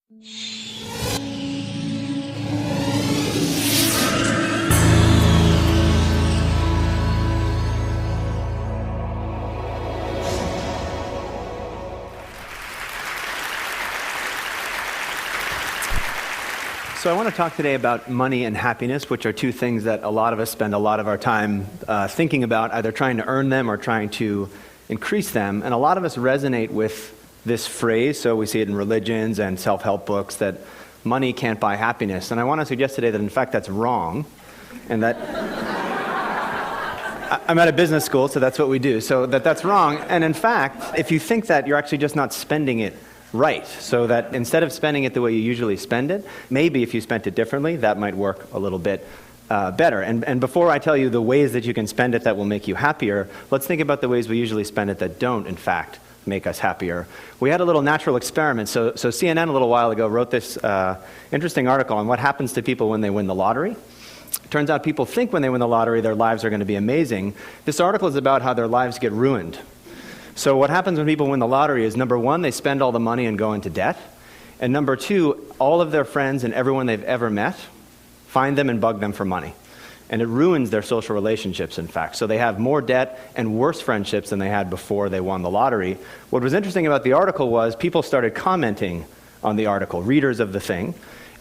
So I want to talk today about money and happiness, which are two things that a lot of us spend a lot of our time thinking about, either trying to earn them or trying to increase them. And a lot of us resonate with this phrase, so we see it in religions and self-help books, that money can't buy happiness. And I want to suggest today that in fact that's wrong, and that I'm at a business school, so that's what we do, so that's wrong. And in fact, if you think that, you're actually just not spending it right, so that instead of spending it the way you usually spend it, maybe if you spent it differently, that might work a little bit better. And before I tell you the ways that you can spend it that will make you happier, let's think about the ways we usually spend it that don't, in fact, make us happier. We had a little natural experiment. So CNN a little while ago wrote this interesting article on what happens to people when they win the lottery. It turns out people think when they win the lottery their lives are going to be amazing. This article is about how their lives get ruined. So what happens when people win the lottery is, number one, they spend all the money and go into debt. And number two, all of their friends and everyone they've ever met find them and bug them for money. And it ruins their social relationships, in fact. So they have more debt and worse friendships than they had before they won the lottery. What was interesting about the article was people started commenting on the article, readers of the thing.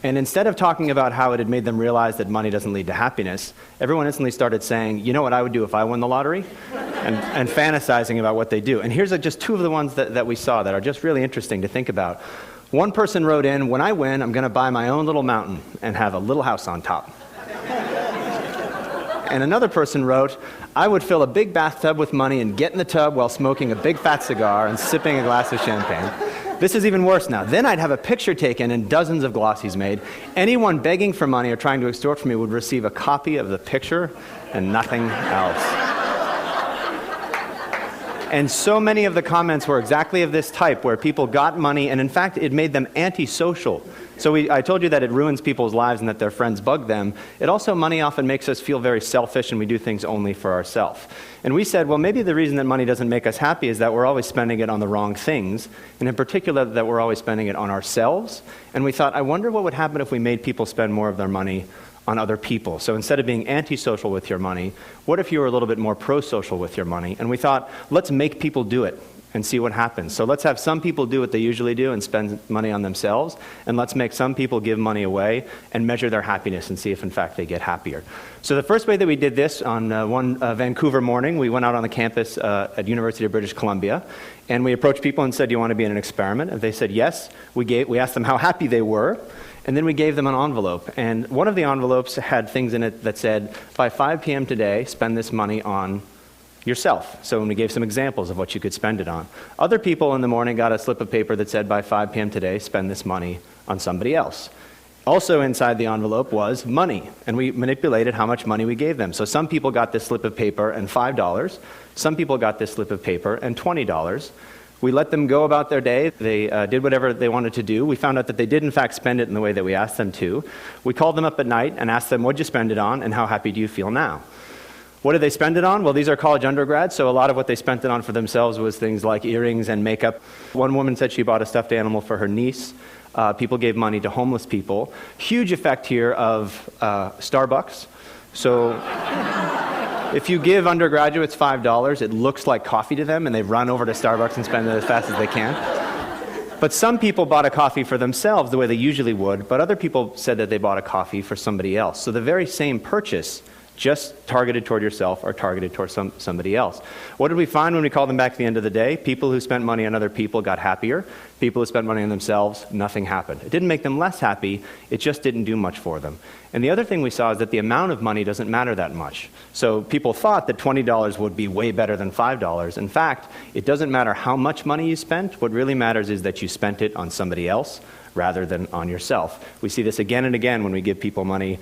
And instead of talking about how it had made them realize that money doesn't lead to happiness, everyone instantly started saying, you know what I would do if I won the lottery? And fantasizing about what they do. And here's just two of the ones that we saw that are just really interesting to think about. One person wrote in, when I win, I'm going to buy my own little mountain and have a little house on top. And another person wrote, I would fill a big bathtub with money and get in the tub while smoking a big fat cigar and sipping a glass of champagne. This is even worse now. Then I'd have a picture taken and dozens of glossies made. Anyone begging for money or trying to extort from me would receive a copy of the picture and nothing else. And so many of the comments were exactly of this type, where people got money, and in fact, it made them antisocial. So I told you that it ruins people's lives and that their friends bug them. It also, money often makes us feel very selfish, and we do things only for ourselves. And we said, well, maybe the reason that money doesn't make us happy is that we're always spending it on the wrong things, and in particular, that we're always spending it on ourselves. And we thought, I wonder what would happen if we made people spend more of their money on other people. So instead of being antisocial with your money, what if you were a little bit more pro-social with your money? And we thought, let's make people do it and see what happens. So let's have some people do what they usually do and spend money on themselves, and let's make some people give money away and measure their happiness and see if in fact they get happier. So the first way that we did this, on one Vancouver morning, we went out on the campus at University of British Columbia, and we approached people and said, do you want to be in an experiment? And they said yes. We asked them how happy they were, and then we gave them an envelope. And one of the envelopes had things in it that said, by 5 p.m. today, spend this money on yourself. So when we gave some examples of what you could spend it on. Other people in the morning got a slip of paper that said, by 5 p.m. today, spend this money on somebody else. Also inside the envelope was money, and we manipulated how much money we gave them. So some people got this slip of paper and $5. Some people got this slip of paper and $20. We let them go about their day. They did whatever they wanted to do. We found out that they did in fact spend it in the way that we asked them to. We called them up at night and asked them, what'd you spend it on, and how happy do you feel now? What did they spend it on? Well, these are college undergrads, so a lot of what they spent it on for themselves was things like earrings and makeup. One woman said she bought a stuffed animal for her niece. People gave money to homeless people. Huge effect here of Starbucks. So if you give undergraduates $5, it looks like coffee to them, and they run over to Starbucks and spend it as fast as they can. But some people bought a coffee for themselves the way they usually would, but other people said that they bought a coffee for somebody else. So the very same purchase, just targeted toward yourself or targeted toward somebody else. What did we find when we called them back at the end of the day? People who spent money on other people got happier. People who spent money on themselves, nothing happened. It didn't make them less happy, it just didn't do much for them. And the other thing we saw is that the amount of money doesn't matter that much. So people thought that $20 would be way better than $5. In fact, it doesn't matter how much money you spent. What really matters is that you spent it on somebody else rather than on yourself. We see this again and again when we give people money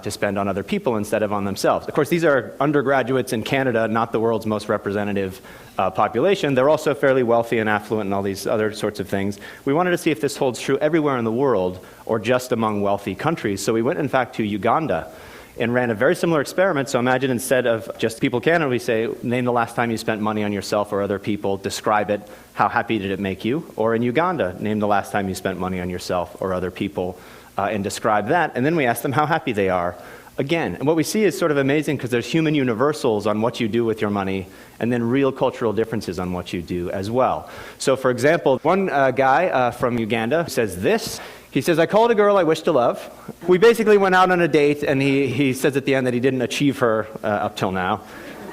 to spend on other people instead of on themselves. Of course, these are undergraduates in Canada, not the world's most representative population. They're also fairly wealthy and affluent and all these other sorts of things. We wanted to see if this holds true everywhere in the world or just among wealthy countries. So we went, in fact, to Uganda. and ran a very similar experiment. So imagine instead of just people can, we say, name the last time you spent money on yourself or other people, describe it, how happy did it make you? Or in Uganda, name the last time you spent money on yourself or other people and describe that. And then we ask them how happy they are. Again, and what we see is sort of amazing because there's human universals on what you do with your money and then real cultural differences on what you do as well. So for example, one guy from Uganda says this. He says, I called a girl I wish to love. We basically went out on a date, and he says at the end that he didn't achieve her up till now.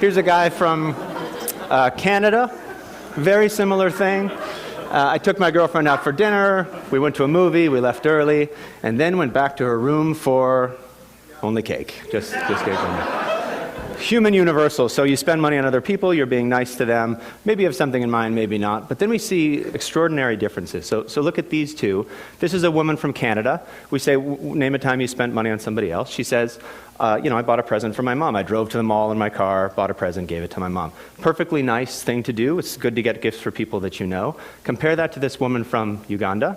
Here's a guy from Canada, very similar thing. I took my girlfriend out for dinner, we went to a movie, we left early, and then went back to her room for only cake, just cake only. Human universal, so you spend money on other people, you're being nice to them, maybe you have something in mind, maybe not, but then we see extraordinary differences. So look at these two. This is a woman from Canada. We say, name a time you spent money on somebody else. She says, I bought a present for my mom. I drove to the mall in my car, bought a present, gave it to my mom. Perfectly nice thing to do. It's good to get gifts for people that you know. Compare that to this woman from Uganda.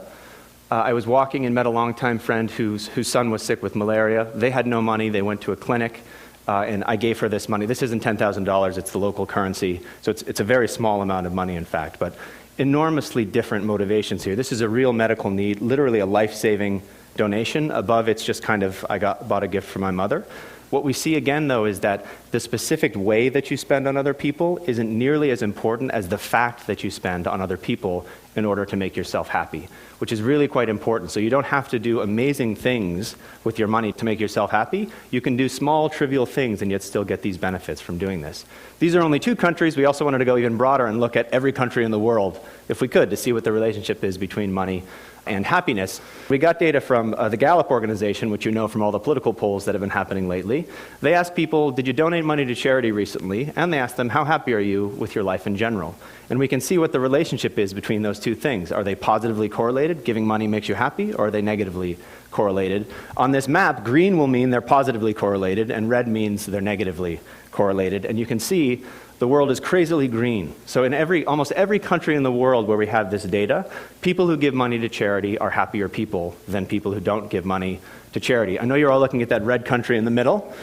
I was walking and met a longtime friend whose son was sick with malaria. They had no money. They went to a clinic. And I gave her this money. This isn't $10,000, it's the local currency. So it's a very small amount of money, in fact, but enormously different motivations here. This is a real medical need, literally a life-saving donation. Above, it's just kind of, bought a gift for my mother. What we see again, though, is that the specific way that you spend on other people isn't nearly as important as the fact that you spend on other people in order to make yourself happy, which is really quite important. So you don't have to do amazing things with your money to make yourself happy. You can do small, trivial things and yet still get these benefits from doing this. These are only 2 countries. We also wanted to go even broader and look at every country in the world, if we could, to see what the relationship is between money and happiness. We got data from the Gallup organization, which you know from all the political polls that have been happening lately. They asked people, did you donate money to charity recently? And they asked them, how happy are you with your life in general? And we can see what the relationship is between those 2 things. Are they positively correlated? Giving money makes you happy, or are they negatively correlated? On this map, green will mean they're positively correlated, and red means they're negatively correlated. And you can see the world is crazily green. So in almost every country in the world where we have this data, people who give money to charity are happier people than people who don't give money to charity. I know you're all looking at that red country in the middle.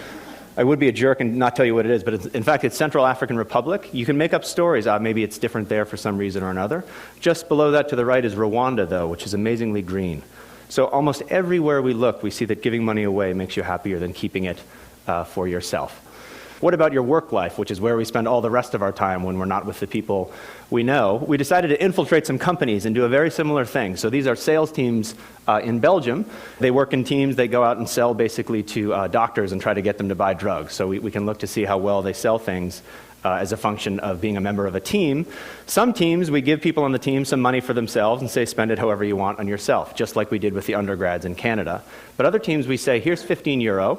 I would be a jerk and not tell you what it is, but in fact, it's Central African Republic. You can make up stories. Maybe it's different there for some reason or another. Just below that to the right is Rwanda, though, which is amazingly green. So almost everywhere we look, we see that giving money away makes you happier than keeping it for yourself. What about your work life, which is where we spend all the rest of our time when we're not with the people we know? We decided to infiltrate some companies and do a very similar thing. So these are sales teams in Belgium. They work in teams. They go out and sell basically to doctors and try to get them to buy drugs. So we can look to see how well they sell things as a function of being a member of a team. Some teams, we give people on the team some money for themselves and say, spend it however you want on yourself, just like we did with the undergrads in Canada. But other teams, we say, here's €15.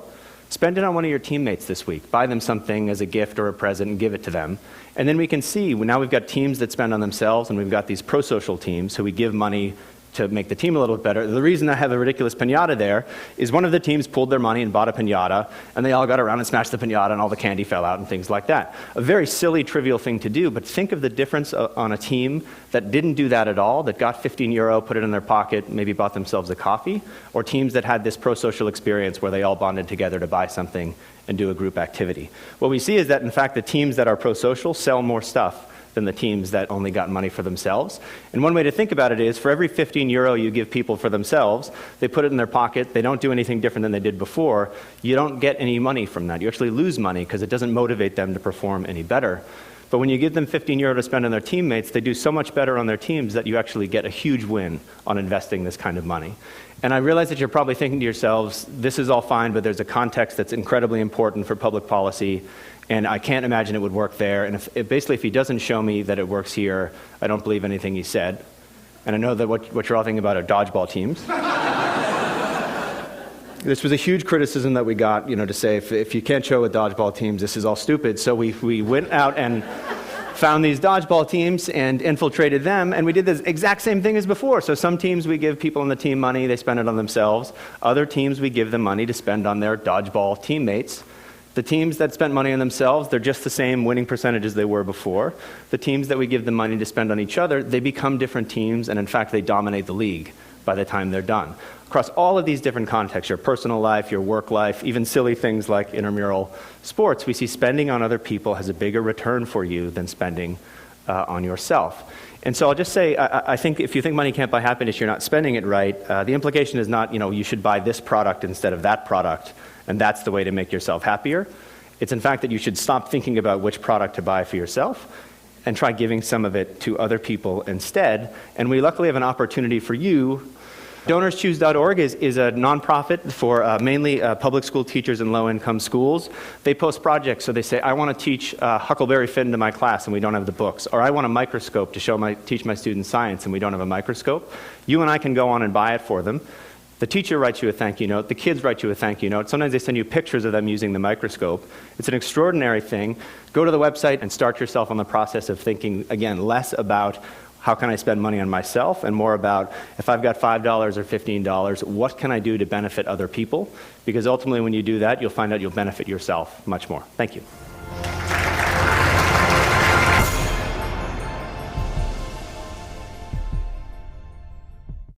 Spend it on one of your teammates this week. Buy them something as a gift or a present and give it to them. And then we can see, now we've got teams that spend on themselves, and we've got these pro-social teams who we give money to make the team a little bit better. The reason I have a ridiculous piñata there is one of the teams pulled their money and bought a piñata, and they all got around and smashed the piñata, and all the candy fell out and things like that. A very silly, trivial thing to do, but think of the difference on a team that didn't do that at all, that got €15, put it in their pocket, maybe bought themselves a coffee, or teams that had this pro-social experience where they all bonded together to buy something and do a group activity. What we see is that, in fact, the teams that are pro-social sell more stuff than the teams that only got money for themselves. And one way to think about it is, for every €15 you give people for themselves, they put it in their pocket, they don't do anything different than they did before, you don't get any money from that. You actually lose money because it doesn't motivate them to perform any better. But when you give them €15 to spend on their teammates, they do so much better on their teams that you actually get a huge win on investing this kind of money. And I realize that you're probably thinking to yourselves, this is all fine, but there's a context that's incredibly important for public policy, and I can't imagine it would work there. And if he doesn't show me that it works here, I don't believe anything he said. And I know that what you're all thinking about are dodgeball teams. This was a huge criticism that we got, to say, if you can't show with dodgeball teams, this is all stupid. So we went out and found these dodgeball teams and infiltrated them, and we did the exact same thing as before. So some teams we give people on the team money, they spend it on themselves. Other teams we give them money to spend on their dodgeball teammates. The teams that spent money on themselves, they're just the same winning percentage as they were before. The teams that we give them money to spend on each other, they become different teams, and in fact they dominate the league by the time they're done. Across all of these different contexts, your personal life, your work life, even silly things like intramural sports, we see spending on other people has a bigger return for you than spending on yourself. And so I'll just say, I think if you think money can't buy happiness, you're not spending it right. The implication is not, you should buy this product instead of that product, and that's the way to make yourself happier. It's in fact that you should stop thinking about which product to buy for yourself and try giving some of it to other people instead. And we luckily have an opportunity for you. DonorsChoose.org is a nonprofit for mainly public school teachers in low-income schools. They post projects, so they say, I want to teach Huckleberry Finn to my class and we don't have the books. Or I want a microscope to teach my students science and we don't have a microscope. You and I can go on and buy it for them. The teacher writes you a thank you note. The kids write you a thank you note. Sometimes they send you pictures of them using the microscope. It's an extraordinary thing. Go to the website and start yourself on the process of thinking, again, less about how can I spend money on myself and more about if I've got $5 or $15, what can I do to benefit other people? Because ultimately when you do that, you'll find out you'll benefit yourself much more. Thank you.